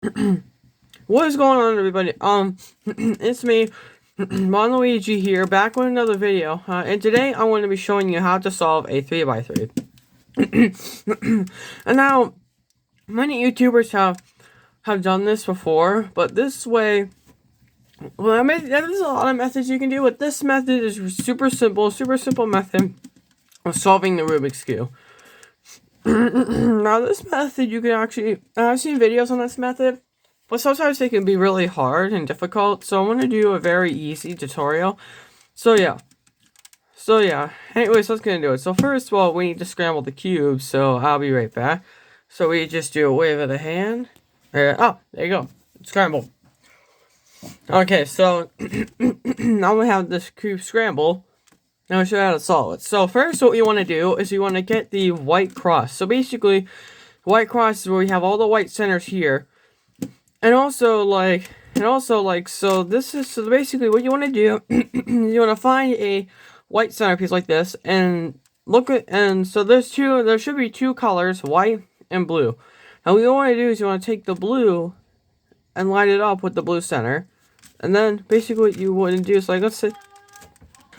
What is going on, everybody? It's me, Luigi here, back with another video. And today I'm going to be showing you how to solve a 3x3. And now, many YouTubers have done this before, but this way, well, there's a lot of methods you can do, but this method is super simple method of solving the Rubik's Cube. Now, this method, you can actually, I've seen videos on this method, but sometimes they can be really hard and difficult, so I'm going to do a very easy tutorial. So yeah, anyways, let's get into it. So first of all, we need to scramble the cube, so I'll be right back. So we just do a wave of the hand. Oh, there you go, scramble. Okay, so now we have this cube scramble. Now I'll show you how to solve it. So first what you want to do is you want to get the white cross. So basically, white cross is where we have all the white centers here. And also so basically what you want to do, you want to find a white centerpiece like this and so there should be two colors, white and blue. Now what you want to do is you want to take the blue and line it up with the blue center. And then basically what you want to do is let's say,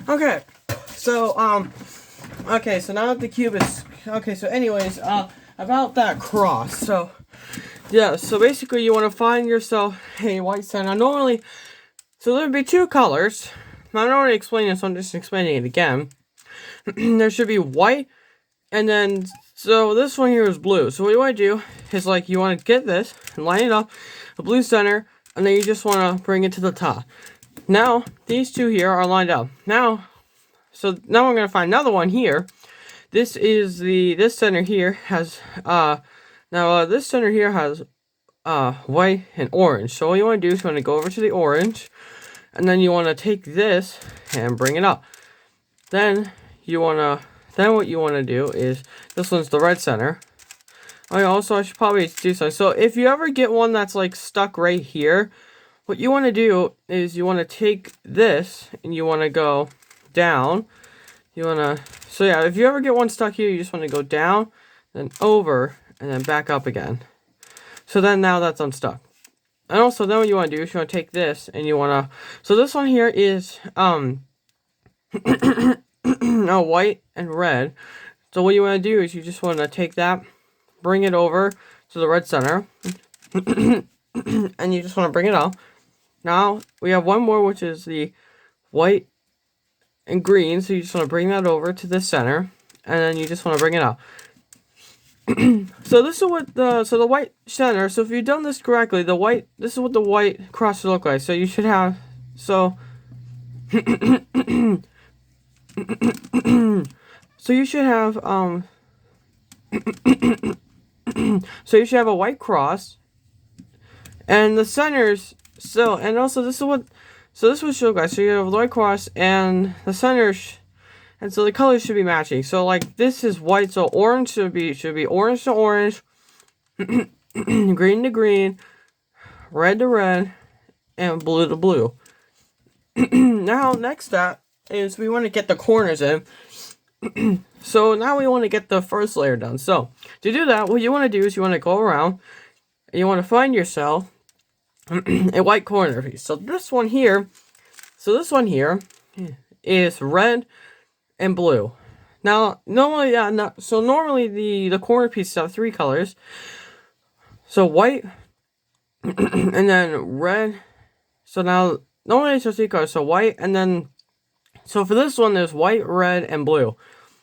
okay. So, okay, so now that the cube is, okay, so anyways, about that cross, so, yeah, so basically you want to find yourself a white center. Normally, so there would be two colors. Now, I already explained this, so I'm just explaining it again. There should be white, and then, so this one here is blue. So what you want to do is, you want to get this and line it up, the blue center, and then you just want to bring it to the top. Now, these two here are lined up. So now I'm going to find another one here. This center here has, this center here has, white and orange. So all you want to do is you want to go over to the orange, and then you want to take this and bring it up. Then what you want to do is, this one's the red center. I should probably do something. So if you ever get one that's stuck right here, what you want to do is you want to take this and you want to go down. So yeah, if you ever get one stuck here, you just want to go down, then over, and then back up again. So then now that's unstuck. And also then what you want to do is you want to take this and you want to, so this one here is white and red. So what you want to do is you just want to take that, bring it over to the red center, and you just want to bring it up. Now we have one more, which is the white and green, so you just want to bring that over to the center, and then you just want to bring it up. So this is what the white center, so if you've done this correctly, this is what the white cross should look like. So you should have, so you should have so you should have a white cross, and the centers, and also this will show, guys. So you have the white cross and the center, and so the colors should be matching. So this is white, so orange should be orange to orange, green to green, red to red, and blue to blue. Now next step is we want to get the corners in. So now we want to get the first layer done. So to do that, what you want to do is you want to go around and you want to find yourself a white corner piece. So this one here is red and blue. Now normally, normally the corner pieces have three colors. So white and then red. So now normally it's just three colors. So white, and then so for this one there's white, red, and blue.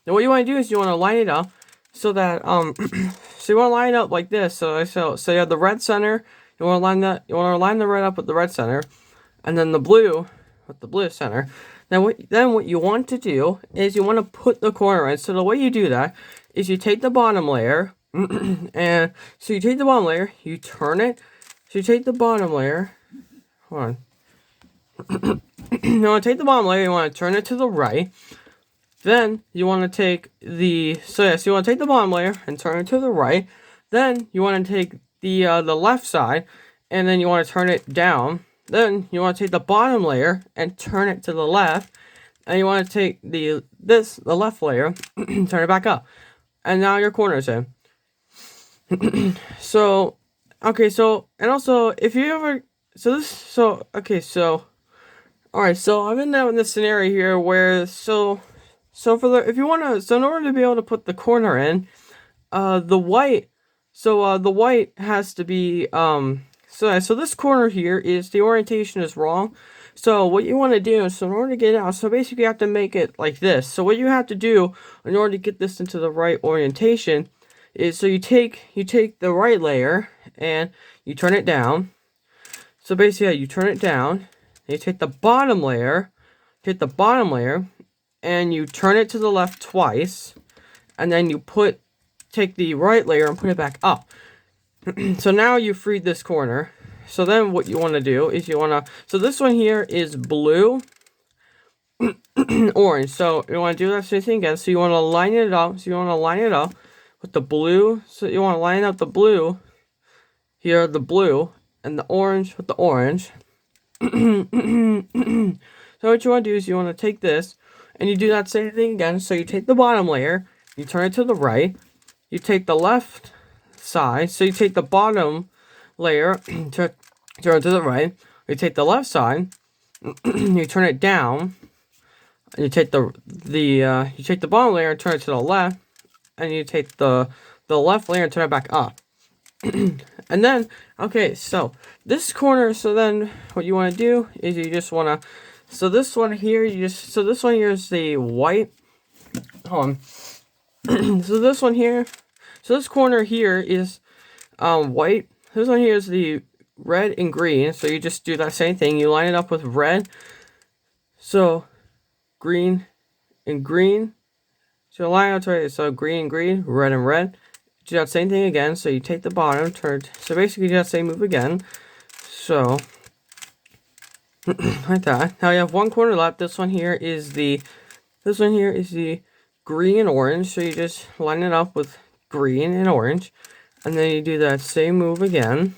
Now what you want to do is you want to line it up so that so you want to line it up like this. So you have the red center. You want to line the red up with the red center, and then the blue with the blue center. Then what you want to do is you want to put the corner in. So the way you do that is you take the bottom layer, and so you take the bottom layer, you turn it. So you take the bottom layer. Hold on. You want to take the bottom layer. You want to turn it to the right. Then you want to take you want to take the bottom layer and turn it to the right. Then you want to take the left side, and then you want to turn it down. Then you want to take the bottom layer and turn it to the left, and you want to take the left layer, turn it back up, and now your corner's in. So okay, so, and also, if you ever, okay, so, alright, so I'm in now in this scenario here where, if you want to, so in order to be able to put the corner in, the white, the white has to be, so this corner here is, the orientation is wrong. So what you want to do is, so in order to get it out, so basically you have to make it like this. So what you have to do in order to get this into the right orientation is, so you take the right layer and you turn it down. So basically, yeah, you turn it down, and you take the bottom layer, and you turn it to the left twice, and then you take the right layer and put it back up. So now you freed this corner. So then what you want to do is so this one here is blue, orange. So you want to do that same thing again. So you want to line it up. So you want to line it up with the blue. So you want to line up the blue here, the blue, and the orange with the orange. So what you want to do is you want to take this, and you do that same thing again. So you take the bottom layer, you turn it to the right, you take the left side, so you take the bottom layer, turn it to the right, you take the left side, you turn it down, and you take the bottom layer and turn it to the left, and you take the left layer and turn it back up. And then, okay, so this corner, so then what you want to do is you just want to, so this one here, so this one here is the white, hold on, so this one here, so this corner here is white, this one here is the red and green, so you just do that same thing, you line it up with red, so green and green, so line up to it, so green and green, red and red. Do that same thing again, so you take the bottom, so basically do that same move again, so, like that. Now you have one corner left, this one here is the green and orange, so you just line it up with green and orange, and then you do that same move again.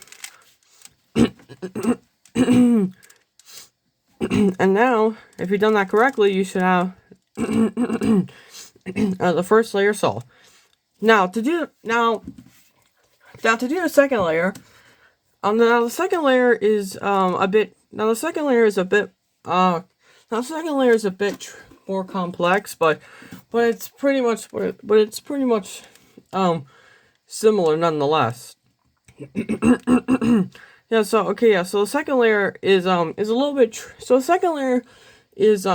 And now, if you've done that correctly, you should have the first layer solved. Now to do the second layer, now the second layer is a bit more complex, but it's pretty much similar nonetheless. Yeah, so the second layer is a little bit so the second layer is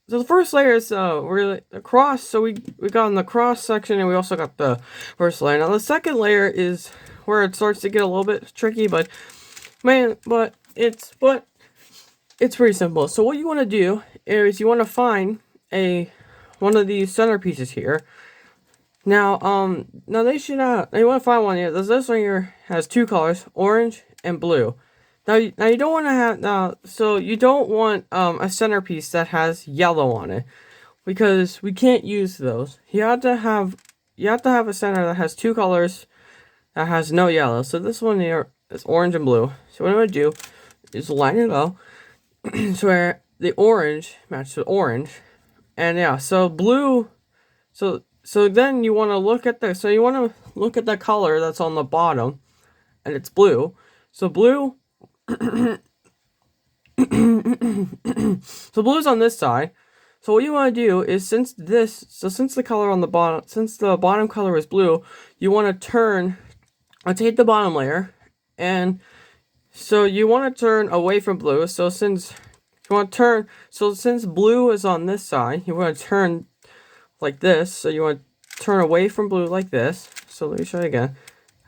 so the first layer is really the cross, so we got in the cross section, and we also got the first layer. Now the second layer is where it starts to get a little bit tricky, but it's pretty simple. So what you want to do is you want to find one of these centerpieces here. Now they should you want to find one here. This one here has two colors, orange and blue. Now you don't want to have so you don't want a centerpiece that has yellow on it, because we can't use those. You have to have a center that has two colors that has no yellow. So this one here is orange and blue. So what I'm gonna do is line it up so where the orange matches the orange, and yeah, so blue. So then you want to look at the color that's on the bottom, and it's blue. So blue. So blue's on this side. So what you want to do is, since the color on the bottom, since the bottom color is blue, you want to take the bottom layer, and so you want to turn away from blue. So since blue is on this side, you want to turn like this. So you want to turn away from blue like this. So let me show you again.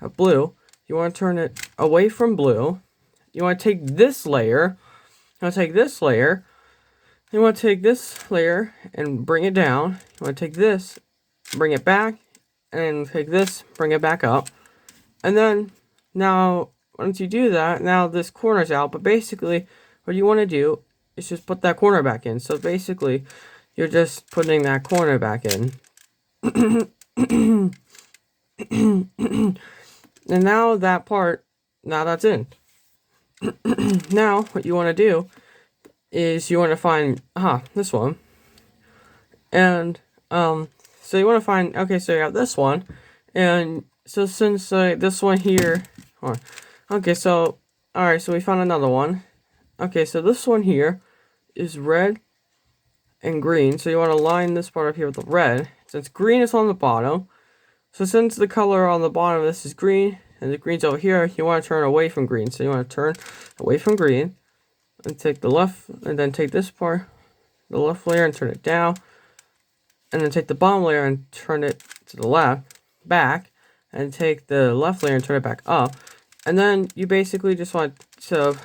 Have blue. You want to turn it away from blue. You want to take this layer. You want to take this layer and bring it down. You want to take this, bring it back, and take this, bring it back up. And then now, once you do that, now this corner's out. But basically, what you want to do is just put that corner back in. So basically, you're just putting that corner back in. And now that's in. Now, what you want to do is you want to find, this one. And, so you want to find, okay, so you have this one. And so since this one here, hold on. Okay, so alright, so we found another one. Okay, so this one here is red and green. So you want to line this part up here with the red. Since green is on the bottom, so since the color on the bottom of this is green and the green's over here, you want to turn away from green. So you want to turn away from green and take the left, and then take this part, the left layer, and turn it down, and then take the bottom layer and turn it to the left, back, and take the left layer and turn it back up. And then you basically just want to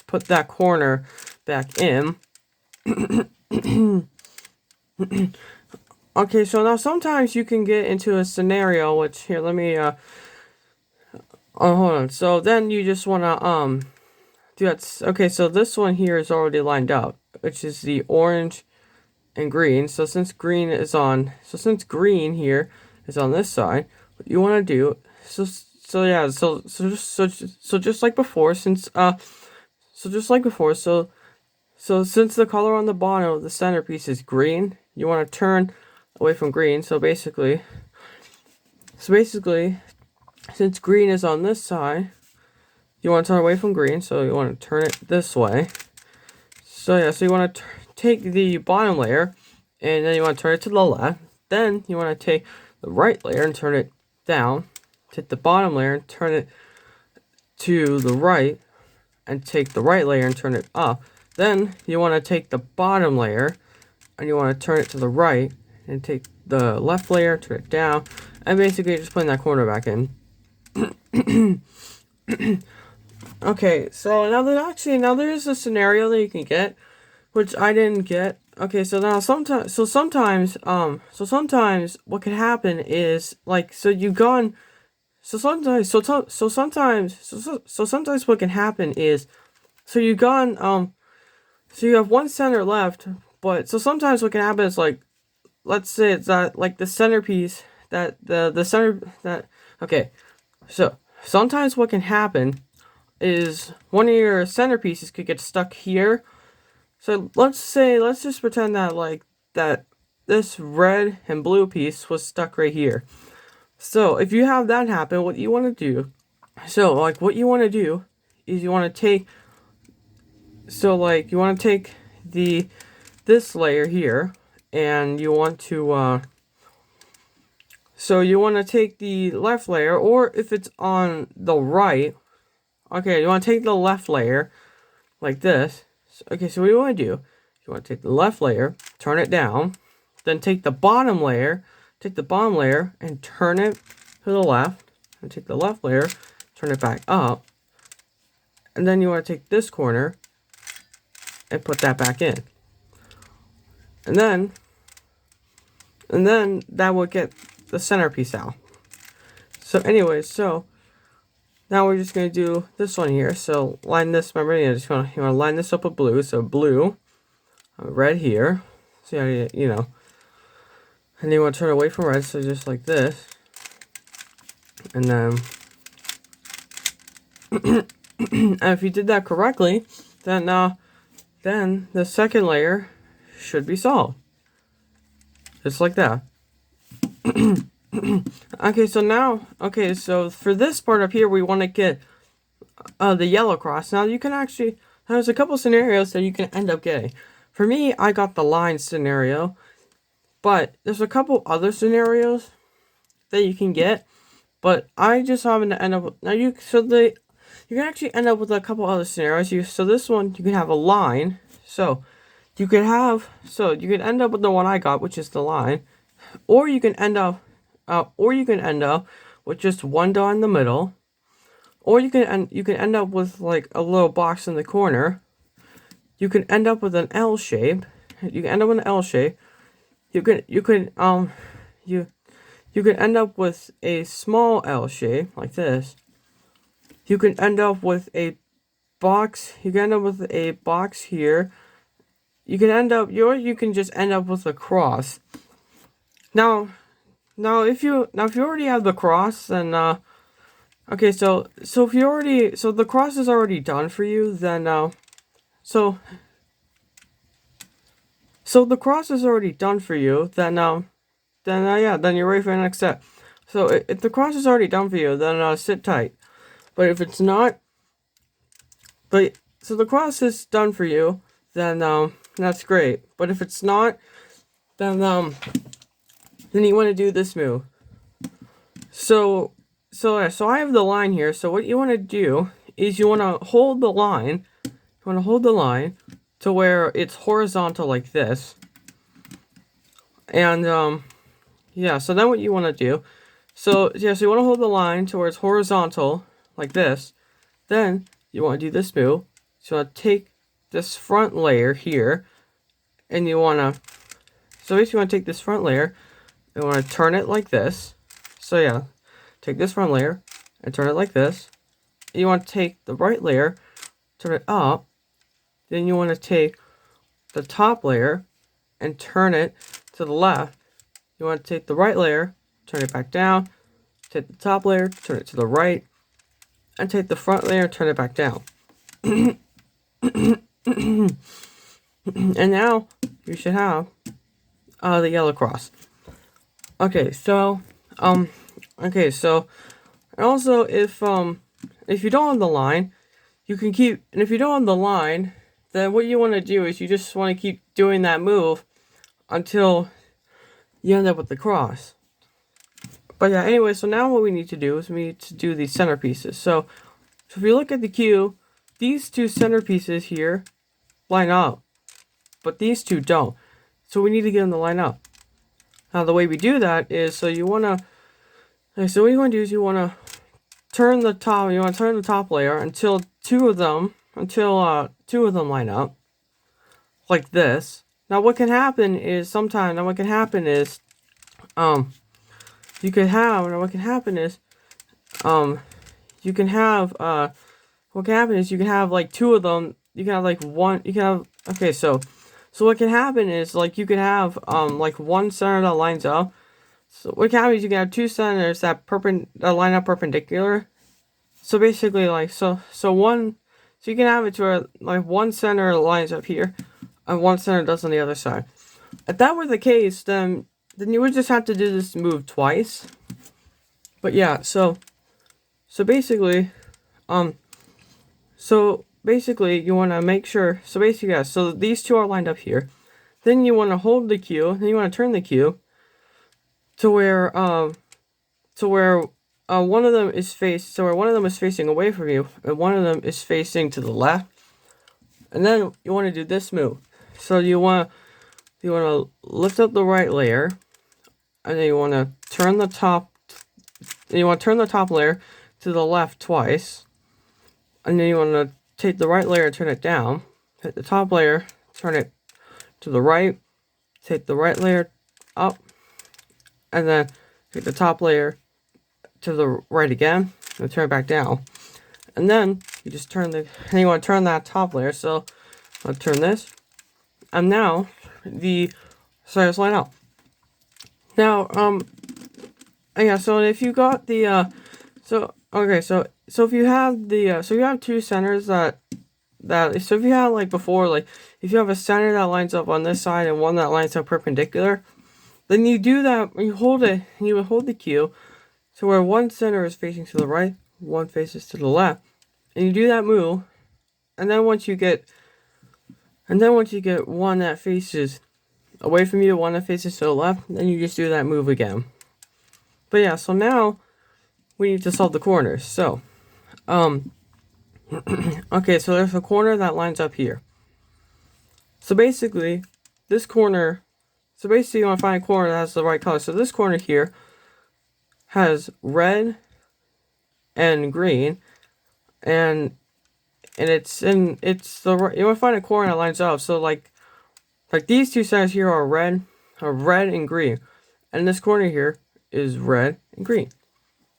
put that corner back in. Okay, so now sometimes you can get into a scenario, which here, let me, oh, hold on. So then you just want to, do that. Okay, so this one here is already lined up, which is the orange and green. So since green here is on this side, what you want to do, so just like before, since since the color on the bottom of the centerpiece is green, you want to turn away from green. So basically, since green is on this side, you want to turn away from green. So you want to turn it this way. So yeah, so you want to take the bottom layer, and then you want to turn it to the left. Then you want to take the right layer and turn it down. Take the bottom layer and turn it to the right, and take the right layer and turn it up. Then you want to take the bottom layer and you want to turn it to the right, and take the left layer, turn it down, and basically just putting that corner back in. Okay, so now there is a scenario that you can get, which I didn't get. Okay, so now sometimes what can happen is, like, sometimes what can happen is, so you have one center left, but so sometimes what can happen is, like, let's say it's that, like, the centerpiece okay, so sometimes what can happen is one of your centerpieces could get stuck here. So let's just pretend that, like, that this red and blue piece was stuck right here. So if you have that happen, what you want to do is you want to take, this layer here, and you want to take the left layer, or if it's on the right, okay, you want to take the left layer like this. Okay, so what you want to do, you want to take the left layer, turn it down, then take the bottom layer, and turn it to the left, and take the left layer, turn it back up, and then you want to take this corner and put that back in. And then that will get the centerpiece out. So anyways, so now we're just going to do this one here. So line this, remember, you want to line this up with blue. So blue, red here. So and then you want to turn away from red, so just like this. And then, and if you did that correctly, then the second layer should be solved. Just like that. Okay, so for this part up here, we want to get the yellow cross. Now there's a couple scenarios that you can end up getting. For me, I got the line scenario, but there's a couple other scenarios that you can get, but I just happen to end up with, you can actually end up with a couple other scenarios. So this one, you can have a line. So you could end up with the one I got, which is the line, or you can end up with just one dot in the middle, or you can end up with, like, a little box in the corner. You can end up with an L shape. You can end up with an L shape. You can end up with a small L shape like this. You can end up with a box. You can end up with a box here. You can just end up with a cross. Now if you already have the cross, then okay, so the cross is already done for you, then so the cross is already done for you, then you're ready for the next step. So if the cross is already done for you, then sit tight. But if it's not, so the cross is done for you, then that's great. But if it's not, then you want to do this move. So I have the line here. So what you want to do is you want to hold the line. You want to hold the line to where it's horizontal like this. And yeah. So then what you want to do? So yeah. So you want to hold the line to where it's horizontal like this. Then you want to do this move. So you want to take this front layer here, and you want to. So basically, you want to take this front layer. You want to turn it like this. So yeah. Take this front layer and turn it like this. You want to take the right layer, turn it up. Then you want to take the top layer and turn it to the left. You want to take the right layer, turn it back down. Take the top layer, turn it to the right. And take the front layer, turn it back down. And now you should have the yellow cross. Okay, so okay, so and also if you don't have the line, you can keep, and if you don't have the line, then what you want to do is you just want to keep doing that move until you end up with the cross. But yeah, anyway, so now what we need to do is we need to do these centerpieces. So if you look at the cube, these two centerpieces here line up, but these two don't. So we need to get them to line up. Now the way we do that is, so you want to, so what you want to do is you want to turn the top layer until two of them line up, like this. Now what can happen is you can have like two of them, you can have like one, okay, so what can happen is like you can have like one center that lines up. So what can happen is you can have two centers that line up perpendicular. So basically like so you can have it to where like one center lines up here and one center does on the other side. If that were the case, then you would just have to do this move twice. But yeah, so basically you want to make sure, so basically yeah, so these two are lined up here. Then you want to hold the cube, then you want to turn the cube to where one of them is facing away from you and one of them is facing to the left. And then you want to do this move. So you want to lift up the right layer, and then you want to turn the top layer to the left twice. And then you want to take the right layer and turn it down. Hit the top layer, turn it to the right. Take the right layer up, and then take the top layer to the right again, and turn it back down. And then you just you want to turn that top layer. So I'll turn this, and now the sides line up. Now yeah, so if you got the so if you have the so you have two centers so if you have like before, like if you have a center that lines up on this side and one that lines up perpendicular, then you do that, you hold the cube to where one center is facing to the right, one faces to the left, and you do that move, and then once you get one that faces away from you, one that faces to the left, then you just do that move again. But yeah, so now we need to solve the corners. So okay, so there's a corner that lines up here. So basically you want to find a corner that has the right color. So this corner here has red and green, and you want to find a corner that lines up. So like these two sides here are red and green, and this corner here is red and green.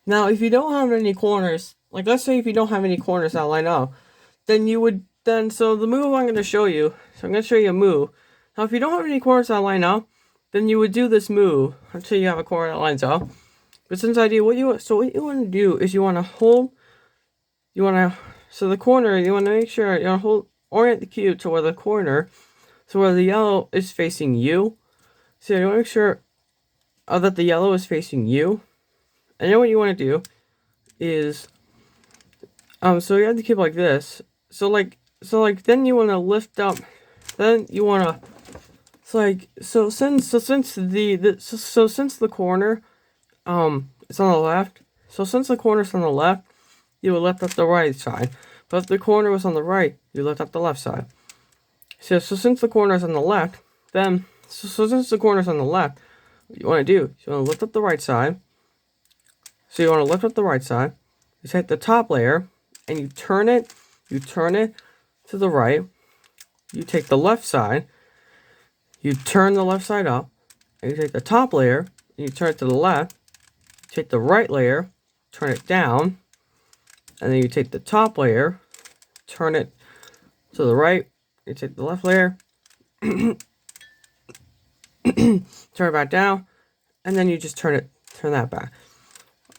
Now if you don't have any corners, like let's say if you don't have any corners that line up, so the move I'm going to show you, so I'm going to show you a move. Now if you don't have any corners that line up, then you would do this move until you have a corner that lines up. But since I do, what you want to do is you want to make sure you want to orient the cube to where the corner, so where the yellow is facing you. So you want to make sure that the yellow is facing you. And then what you want to do is So you have to keep like this. So then you want to lift up. Then you want to. Since the corner it's on the left. So since the corner's on the left, you would lift up the right side. But if the corner was on the right, you lift up the left side. So since the corner is on the left, then since the corner is on the left, what you want to do is you want to lift up the right side. So you want to lift up the right side. You take the top layer and you turn it to the right. You take the left side, you turn the left side up, and you take the top layer and you turn it to the left. You take the right layer, turn it down, and then you take the top layer, turn it to the right. You take the left layer, turn it back down, and then you just turn that back.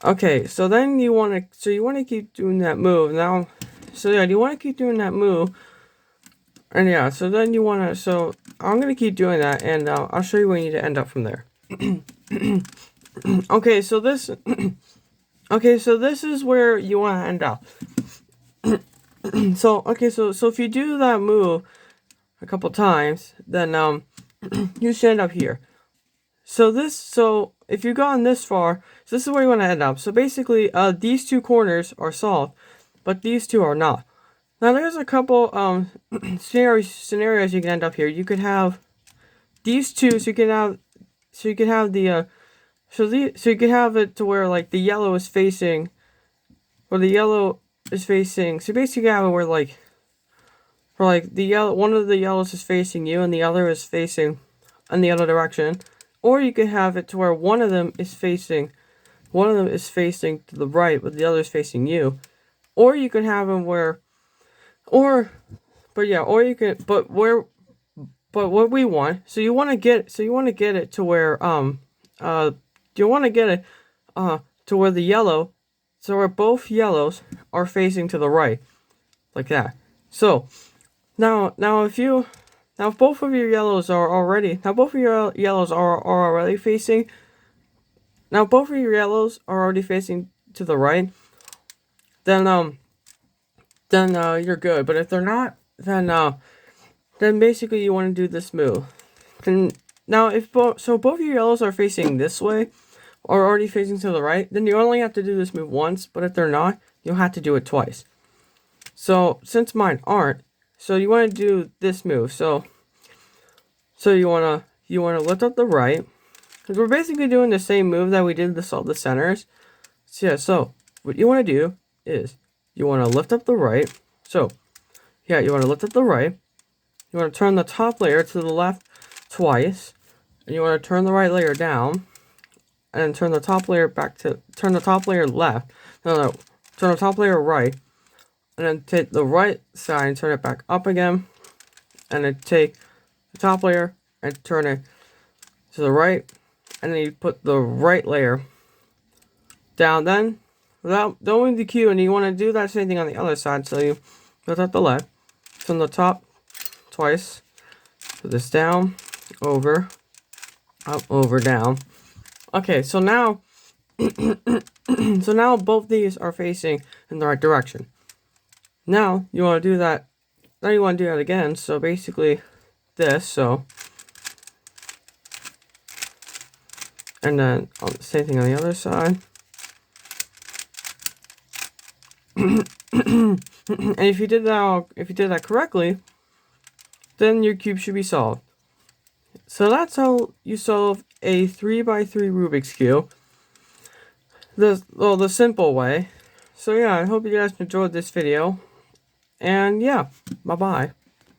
Okay, so then you want to keep doing that move now. So yeah, you want to keep doing that move, and yeah, so then you want to. So I'm gonna keep doing that, and I'll show you where you need to end up from there. Okay, so this. Okay, so this is where you want to end up. So if you do that move a couple times, then you should end up here. So if you gone this far, so this is where you want to end up. So basically, these two corners are solved, but these two are not. Now there's a couple scenarios you can end up here. You could have these two, so you could have it to where like the yellow is facing, or the yellow is facing. So basically, you have it where the yellow, one of the yellows is facing you, and the other is facing in the other direction. Or you could have it to where one of them is facing to the right, but the other is facing you. Or you could have them where, but what we want. So you want to get it to where you want to get it to where the yellow, so where both yellows are facing to the right, like that. So now if both of your yellows are already facing. Now both of your yellows are already facing to the right. Then you're good. But if they're not, then basically you want to do this move. And now if both of your yellows are facing this way, or already facing to the right, then you only have to do this move once. But if they're not, you'll have to do it twice. So since mine aren't, so you want to do this move. So you wanna lift up the right, because we're basically doing the same move that we did to solve the centers. So yeah, so what you want to do is you want to lift up the right. So yeah, you want to lift up the right. You want to turn the top layer to the left twice, and you want to turn the right layer down, and then turn the top layer left. No, turn the top layer right, and then take the right side and turn it back up again, and then take the top layer and turn it to the right, and then you put the right layer down. Then without doing the cube, and you want to do that same thing on the other side. So you lift up the left, turn the top twice, put this down, over, up, over, down. Okay, so now both these are facing in the right direction. Now you want to do that. Now you want to do that again. So basically this. So and then same thing on the other side. And if you did that correctly, then your cube should be solved. So that's how you solve a 3x3 Rubik's Cube. The simple way. So yeah, I hope you guys enjoyed this video. And yeah, bye-bye.